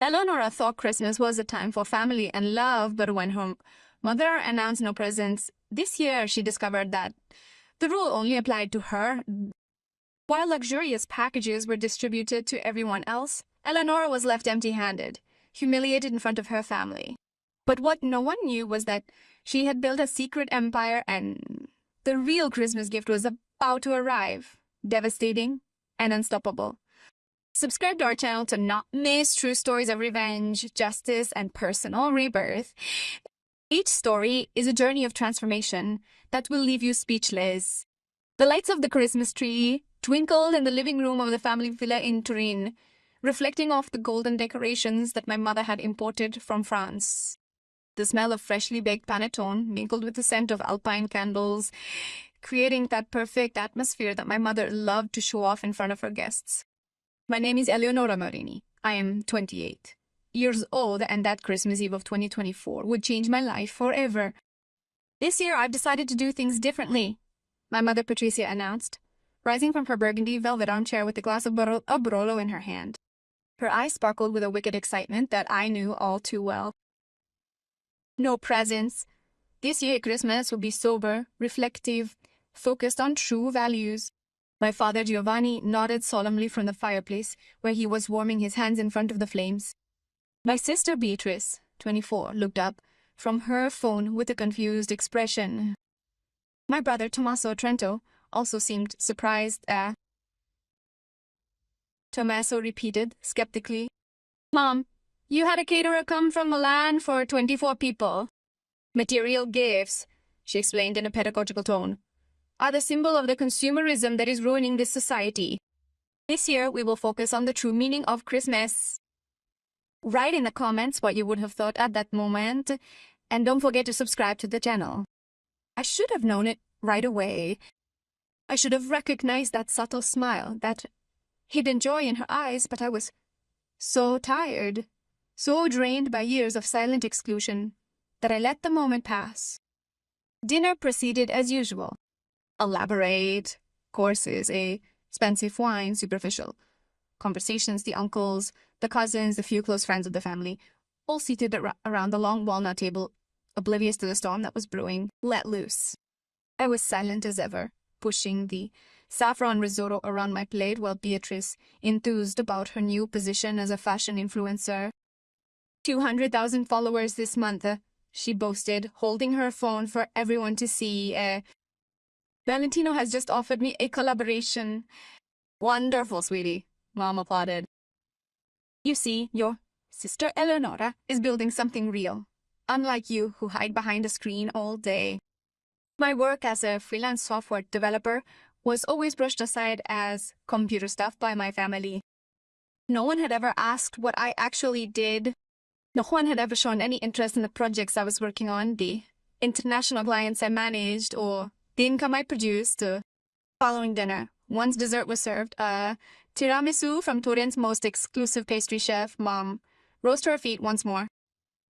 Eleonora thought Christmas was a time for family and love, but when her mother announced no presents this year, she discovered that the rule only applied to her. While luxurious packages were distributed to everyone else, Eleonora was left empty-handed, humiliated in front of her family. But what no one knew was that she had built a secret empire and the real Christmas gift was about to arrive, devastating and unstoppable. Subscribe to our channel to not miss true stories of revenge, justice, and personal rebirth. Each story is a journey of transformation that will leave you speechless. The lights of the Christmas tree twinkled in the living room of the family villa in Turin, reflecting off the golden decorations that my mother had imported from France. The smell of freshly baked panettone mingled with the scent of alpine candles, creating that perfect atmosphere that my mother loved to show off in front of her guests. My name is Eleonora Morini. I am 28 years old, and that Christmas Eve of 2024 would change my life forever. This year, I've decided to do things differently, my mother Patricia announced, rising from her burgundy velvet armchair with a glass of Barolo in her hand. Her eyes sparkled with a wicked excitement that I knew all too well. No presents. This year, Christmas will be sober, reflective, focused on true values. My father Giovanni nodded solemnly from the fireplace, where he was warming his hands in front of the flames. My sister Beatrice, 24, looked up from her phone with a confused expression. My brother Tommaso Trento also seemed surprised. Tommaso repeated skeptically. Mom, you had a caterer come from Milan for 24 people. Material gifts, she explained in a pedagogical tone, are the symbol of the consumerism that is ruining this society. This year, we will focus on the true meaning of Christmas. Write in the comments what you would have thought at that moment, and don't forget to subscribe to the channel. I should have known it right away. I should have recognized that subtle smile, that hidden joy in her eyes, but I was so tired, so drained by years of silent exclusion, that I let the moment pass. Dinner proceeded as usual. Elaborate courses, expensive wine, superficial conversations, the uncles, the cousins, the few close friends of the family, all seated around the long walnut table, oblivious to the storm that was brewing, let loose. I was silent as ever, pushing the saffron risotto around my plate while Beatrice enthused about her new position as a fashion influencer. 200,000 followers this month, she boasted, holding her phone for everyone to see. Valentino has just offered me a collaboration. Wonderful, sweetie, Mom applauded. You see, your sister Eleonora is building something real, unlike you who hide behind a screen all day. My work as a freelance software developer was always brushed aside as computer stuff by my family. No one had ever asked what I actually did. No one had ever shown any interest in the projects I was working on, the international clients I managed, or the income I produced. Following dinner, once dessert was served, tiramisu from Turin's most exclusive pastry chef, Mom rose to her feet once more.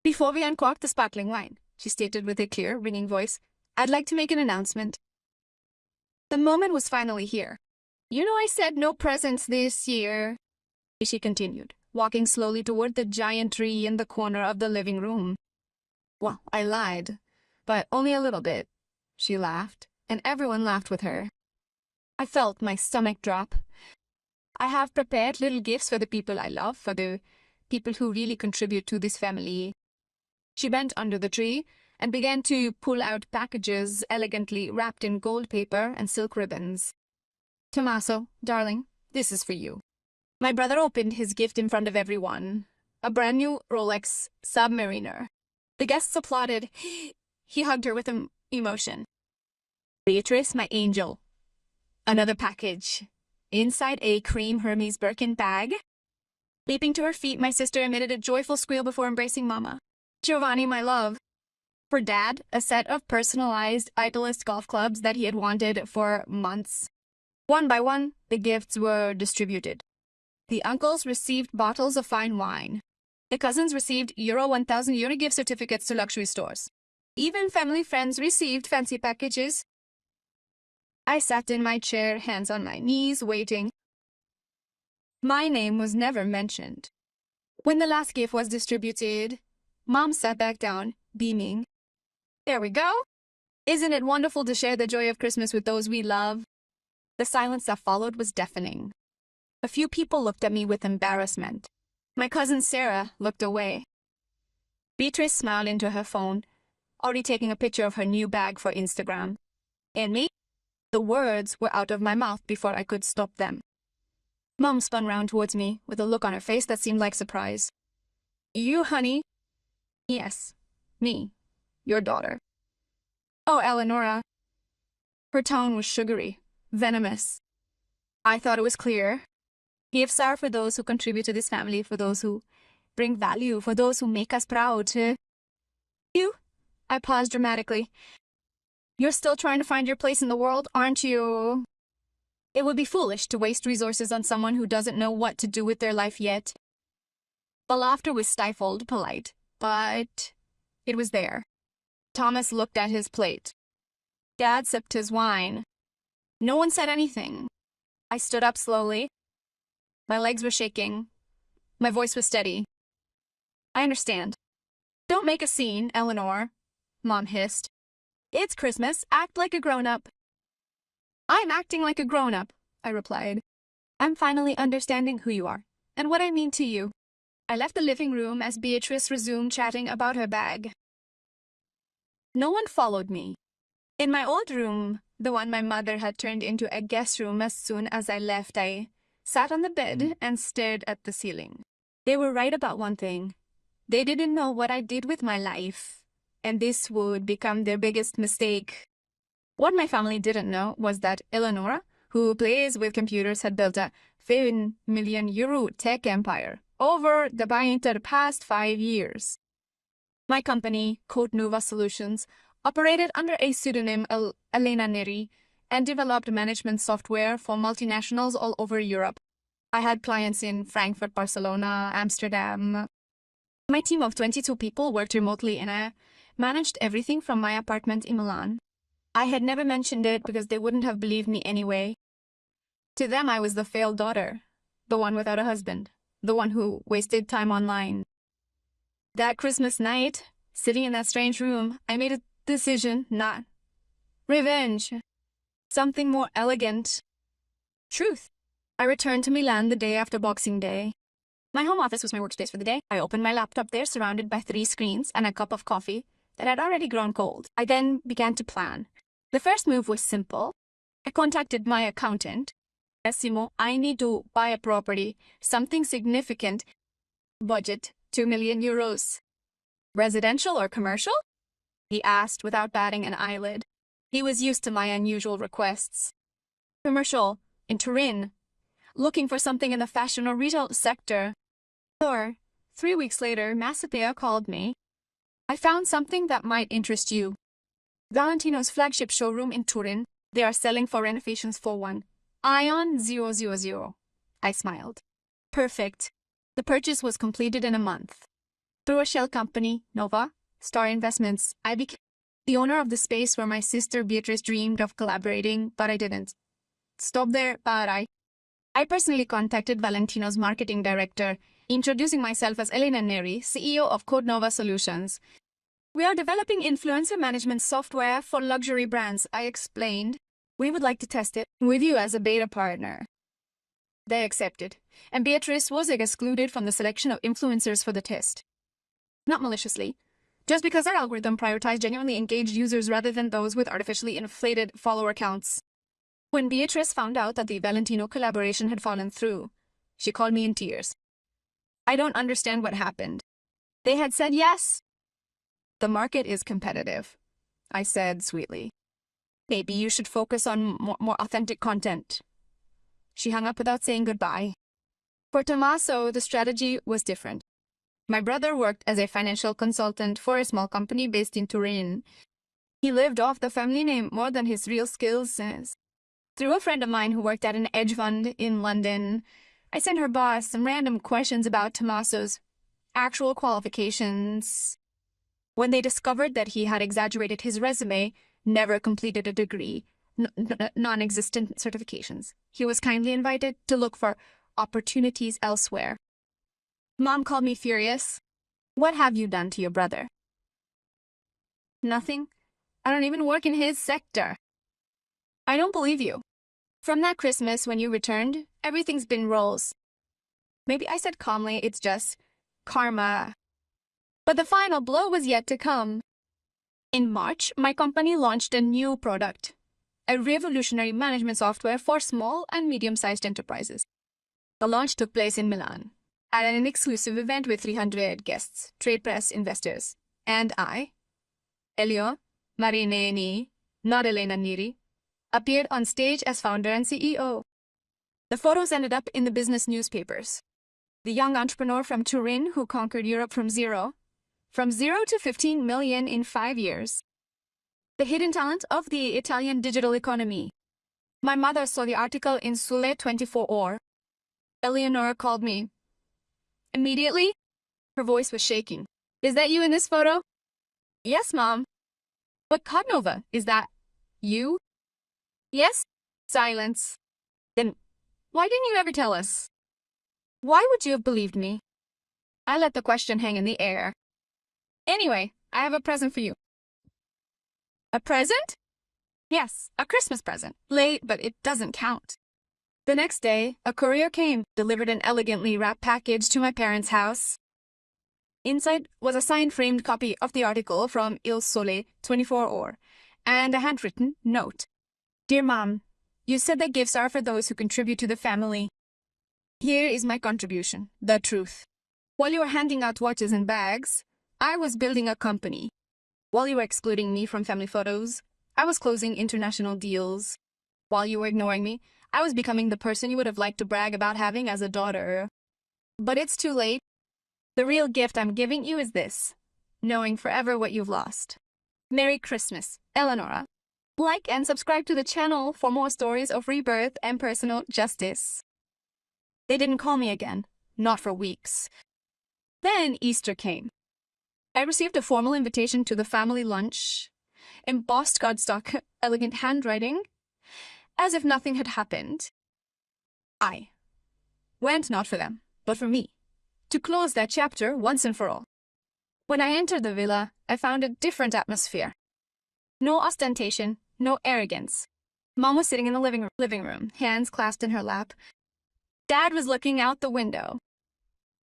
Before we uncork the sparkling wine, she stated with a clear, ringing voice, I'd like to make an announcement. The moment was finally here. You know I said no presents this year, she continued, walking slowly toward the giant tree in the corner of the living room. Well, I lied, but only a little bit. She laughed, and everyone laughed with her. I felt my stomach drop. I have prepared little gifts for the people I love, for the people who really contribute to this family. She bent under the tree and began to pull out packages elegantly wrapped in gold paper and silk ribbons. Tommaso, darling, this is for you. My brother opened his gift in front of everyone. A brand new Rolex Submariner. The guests applauded. He hugged her with emotion. Beatrice, my angel. Another package. Inside a cream Hermes Birkin bag. Leaping to her feet, my sister emitted a joyful squeal before embracing Mama. Giovanni, my love. For Dad, a set of personalized Titleist golf clubs that he had wanted for months. One by one, the gifts were distributed. The uncles received bottles of fine wine. The cousins received €1,000 gift certificates to luxury stores. Even family friends received fancy packages. I sat in my chair, hands on my knees, waiting. My name was never mentioned. When the last gift was distributed, Mom sat back down, beaming. There we go. Isn't it wonderful to share the joy of Christmas with those we love? The silence that followed was deafening. A few people looked at me with embarrassment. My cousin Sarah looked away. Beatrice smiled into her phone, already taking a picture of her new bag for Instagram. And me? The words were out of my mouth before I could stop them. Mom spun round towards me with a look on her face that seemed like surprise. You, honey? Yes, me, your daughter. Oh, Eleonora. Her tone was sugary, venomous. I thought it was clear. Gifts are for those who contribute to this family, for those who bring value, for those who make us proud. You? I paused dramatically. You're still trying to find your place in the world, aren't you? It would be foolish to waste resources on someone who doesn't know what to do with their life yet. The laughter was stifled, polite, but it was there. Thomas looked at his plate. Dad sipped his wine. No one said anything. I stood up slowly. My legs were shaking. My voice was steady. I understand. Don't make a scene, Eleanor, Mom hissed. It's Christmas. Act like a grown-up. I'm acting like a grown-up, I replied. I'm finally understanding who you are, and what I mean to you. I left the living room as Beatrice resumed chatting about her bag. No one followed me. In my old room, the one my mother had turned into a guest room as soon as I left, I sat on the bed and stared at the ceiling. They were right about one thing. They didn't know what I did with my life, and this would become their biggest mistake. What my family didn't know was that Eleonora, who plays with computers, had built a €5 million tech empire over the past 5 years. My company, Code Nova Solutions, operated under a pseudonym Elena Neri and developed management software for multinationals all over Europe. I had clients in Frankfurt, Barcelona, Amsterdam. My team of 22 people worked remotely and I managed everything from my apartment in Milan. I had never mentioned it because they wouldn't have believed me anyway. To them, I was the failed daughter, the one without a husband, the one who wasted time online. That Christmas night, sitting in that strange room, I made a decision, not revenge. Something more elegant. Truth. I returned to Milan the day after Boxing Day. My home office was my workspace for the day. I opened my laptop there, surrounded by 3 screens and a cup of coffee that had already grown cold. I then began to plan. The first move was simple. I contacted my accountant. Simo, I need to buy a property, something significant. Budget, €2 million. Residential or commercial? He asked without batting an eyelid. He was used to my unusual requests. Commercial, in Turin. Looking for something in the fashion or retail sector. Or, 3 weeks later, Massapia called me. I found something that might interest you. Valentino's flagship showroom in Turin. They are selling for renovations for one. Ion 000. I smiled. Perfect. The purchase was completed in a month. Through a shell company, Nova, Star Investments, I became the owner of the space where my sister Beatrice dreamed of collaborating, but I didn't. Stop there, but I personally contacted Valentino's marketing director, introducing myself as Elena Neri, CEO of Code Nova Solutions. We are developing influencer management software for luxury brands, I explained. We would like to test it with you as a beta partner. They accepted, and Beatrice was excluded from the selection of influencers for the test. Not maliciously, just because our algorithm prioritized genuinely engaged users rather than those with artificially inflated follower counts. When Beatrice found out that the Valentino collaboration had fallen through, she called me in tears. I don't understand what happened. They had said yes. The market is competitive, I said sweetly. Maybe you should focus on more authentic content. She hung up without saying goodbye. For Tommaso, the strategy was different. My brother worked as a financial consultant for a small company based in Turin. He lived off the family name more than his real skills. Through a friend of mine who worked at an hedge fund in London, I sent her boss some random questions about Tommaso's actual qualifications. When they discovered that he had exaggerated his resume, never completed a degree, non-existent certifications, he was kindly invited to look for opportunities elsewhere. Mom called me furious. What have you done to your brother? Nothing. I don't even work in his sector. I don't believe you. From that Christmas when you returned, everything's been rolls. Maybe I said calmly, it's just karma. But the final blow was yet to come. In March, my company launched a new product, a revolutionary management software for small and medium-sized enterprises. The launch took place in Milan, at an exclusive event with 300 guests, trade press, investors, and I, Elio Marineni, not Elena Neri, appeared on stage as founder and CEO. The photos ended up in the business newspapers. The young entrepreneur from Turin who conquered Europe from zero to 15 million in 5 years. The hidden talent of the Italian digital economy. My mother saw the article in Sole 24 Ore. Eleonora called me. Immediately, her voice was shaking. Is that you in this photo? Yes, Mom. But Codnova, is that you? Yes? Silence. Then, why didn't you ever tell us? Why would you have believed me? I let the question hang in the air. Anyway, I have a present for you. A present? Yes, a Christmas present. Late, but it doesn't count. The next day, a courier came, delivered an elegantly wrapped package to my parents' house. Inside was a signed framed copy of the article from Il Sole 24 Ore, and a handwritten note. Dear Mom, you said that gifts are for those who contribute to the family. Here is my contribution, the truth. While you were handing out watches and bags, I was building a company. While you were excluding me from family photos, I was closing international deals. While you were ignoring me, I was becoming the person you would have liked to brag about having as a daughter. But it's too late. The real gift I'm giving you is this, knowing forever what you've lost. Merry Christmas, Eleonora. Like and subscribe to the channel for more stories of rebirth and personal justice. They didn't call me again, not for weeks. Then Easter came. I received a formal invitation to the family lunch, embossed cardstock, elegant handwriting, as if nothing had happened. I went not for them, but for me, to close that chapter once and for all. When I entered the villa, I found a different atmosphere. No ostentation, no arrogance. Mom was sitting in the living room, hands clasped in her lap. Dad was looking out the window.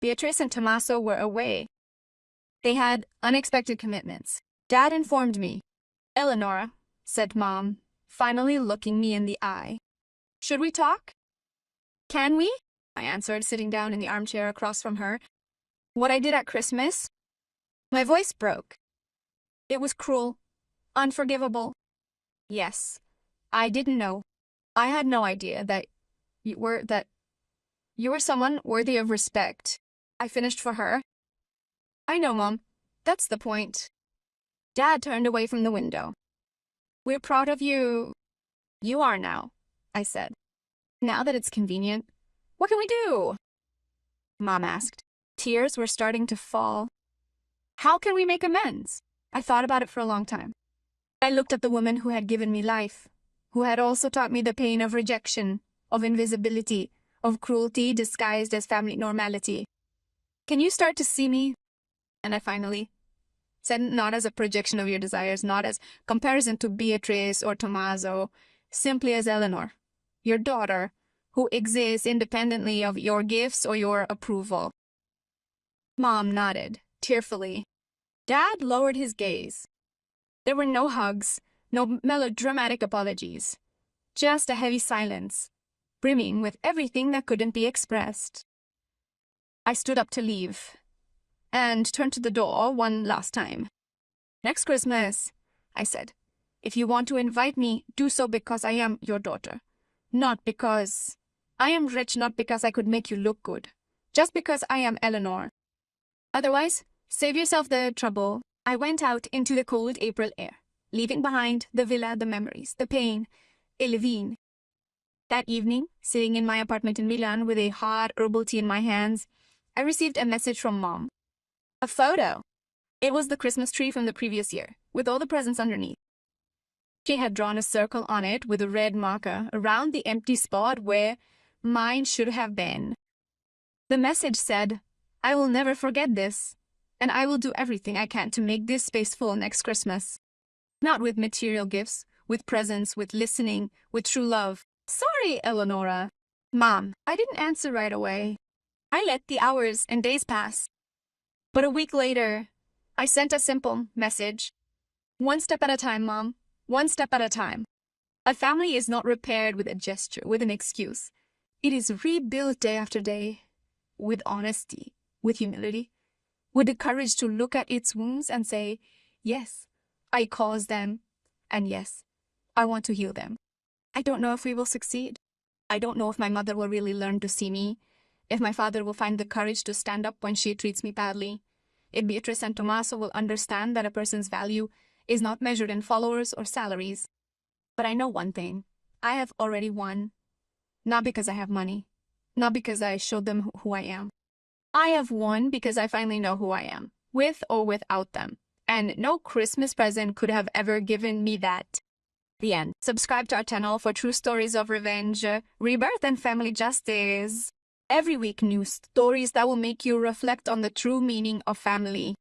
Beatrice and Tommaso were away. They had unexpected commitments. Dad informed me. Eleonora, said Mom, finally looking me in the eye. Should we talk? Can we? I answered, sitting down in the armchair across from her. What I did at Christmas? My voice broke. It was cruel, unforgivable. Yes, I didn't know. I had no idea that you were someone worthy of respect. I finished for her. I know, Mom. That's the point. Dad turned away from the window. We're proud of you. You are now, I said. Now that it's convenient, what can we do? Mom asked. Tears were starting to fall. How can we make amends? I thought about it for a long time. I looked at the woman who had given me life, who had also taught me the pain of rejection, of invisibility, of cruelty disguised as family normality. Can you start to see me? And I finally said, not as a projection of your desires, not as comparison to Beatrice or Tommaso, simply as Eleanor, your daughter, who exists independently of your gifts or your approval. Mom nodded, tearfully. Dad lowered his gaze. There were no hugs, no melodramatic apologies, just a heavy silence, brimming with everything that couldn't be expressed. I stood up to leave, and turned to the door one last time. Next Christmas, I said, if you want to invite me, do so because I am your daughter. Not because I am rich, not because I could make you look good. Just because I am Eleanor. Otherwise, save yourself the trouble. I went out into the cold April air, leaving behind the villa, the memories, the pain, et le vin. That evening, sitting in my apartment in Milan with a hot herbal tea in my hands, I received a message from Mom. A photo. It was the Christmas tree from the previous year, with all the presents underneath. She had drawn a circle on it with a red marker around the empty spot where mine should have been. The message said, I will never forget this. And I will do everything I can to make this space full next Christmas. Not with material gifts, with presents, with listening, with true love. Sorry, Eleonora. Mom, I didn't answer right away. I let the hours and days pass. But a week later, I sent a simple message. One step at a time, Mom. One step at a time. A family is not repaired with a gesture, with an excuse. It is rebuilt day after day, with honesty, with humility, with the courage to look at its wounds and say, yes, I caused them, and yes, I want to heal them. I don't know if we will succeed. I don't know if my mother will really learn to see me, if my father will find the courage to stand up when she treats me badly, if Beatrice and Tommaso will understand that a person's value is not measured in followers or salaries. But I know one thing. I have already won. Not because I have money. Not because I showed them who I am. I have won because I finally know who I am, with or without them. And no Christmas present could have ever given me that. The end. Subscribe to our channel for true stories of revenge, rebirth, and family justice. Every week, new stories that will make you reflect on the true meaning of family.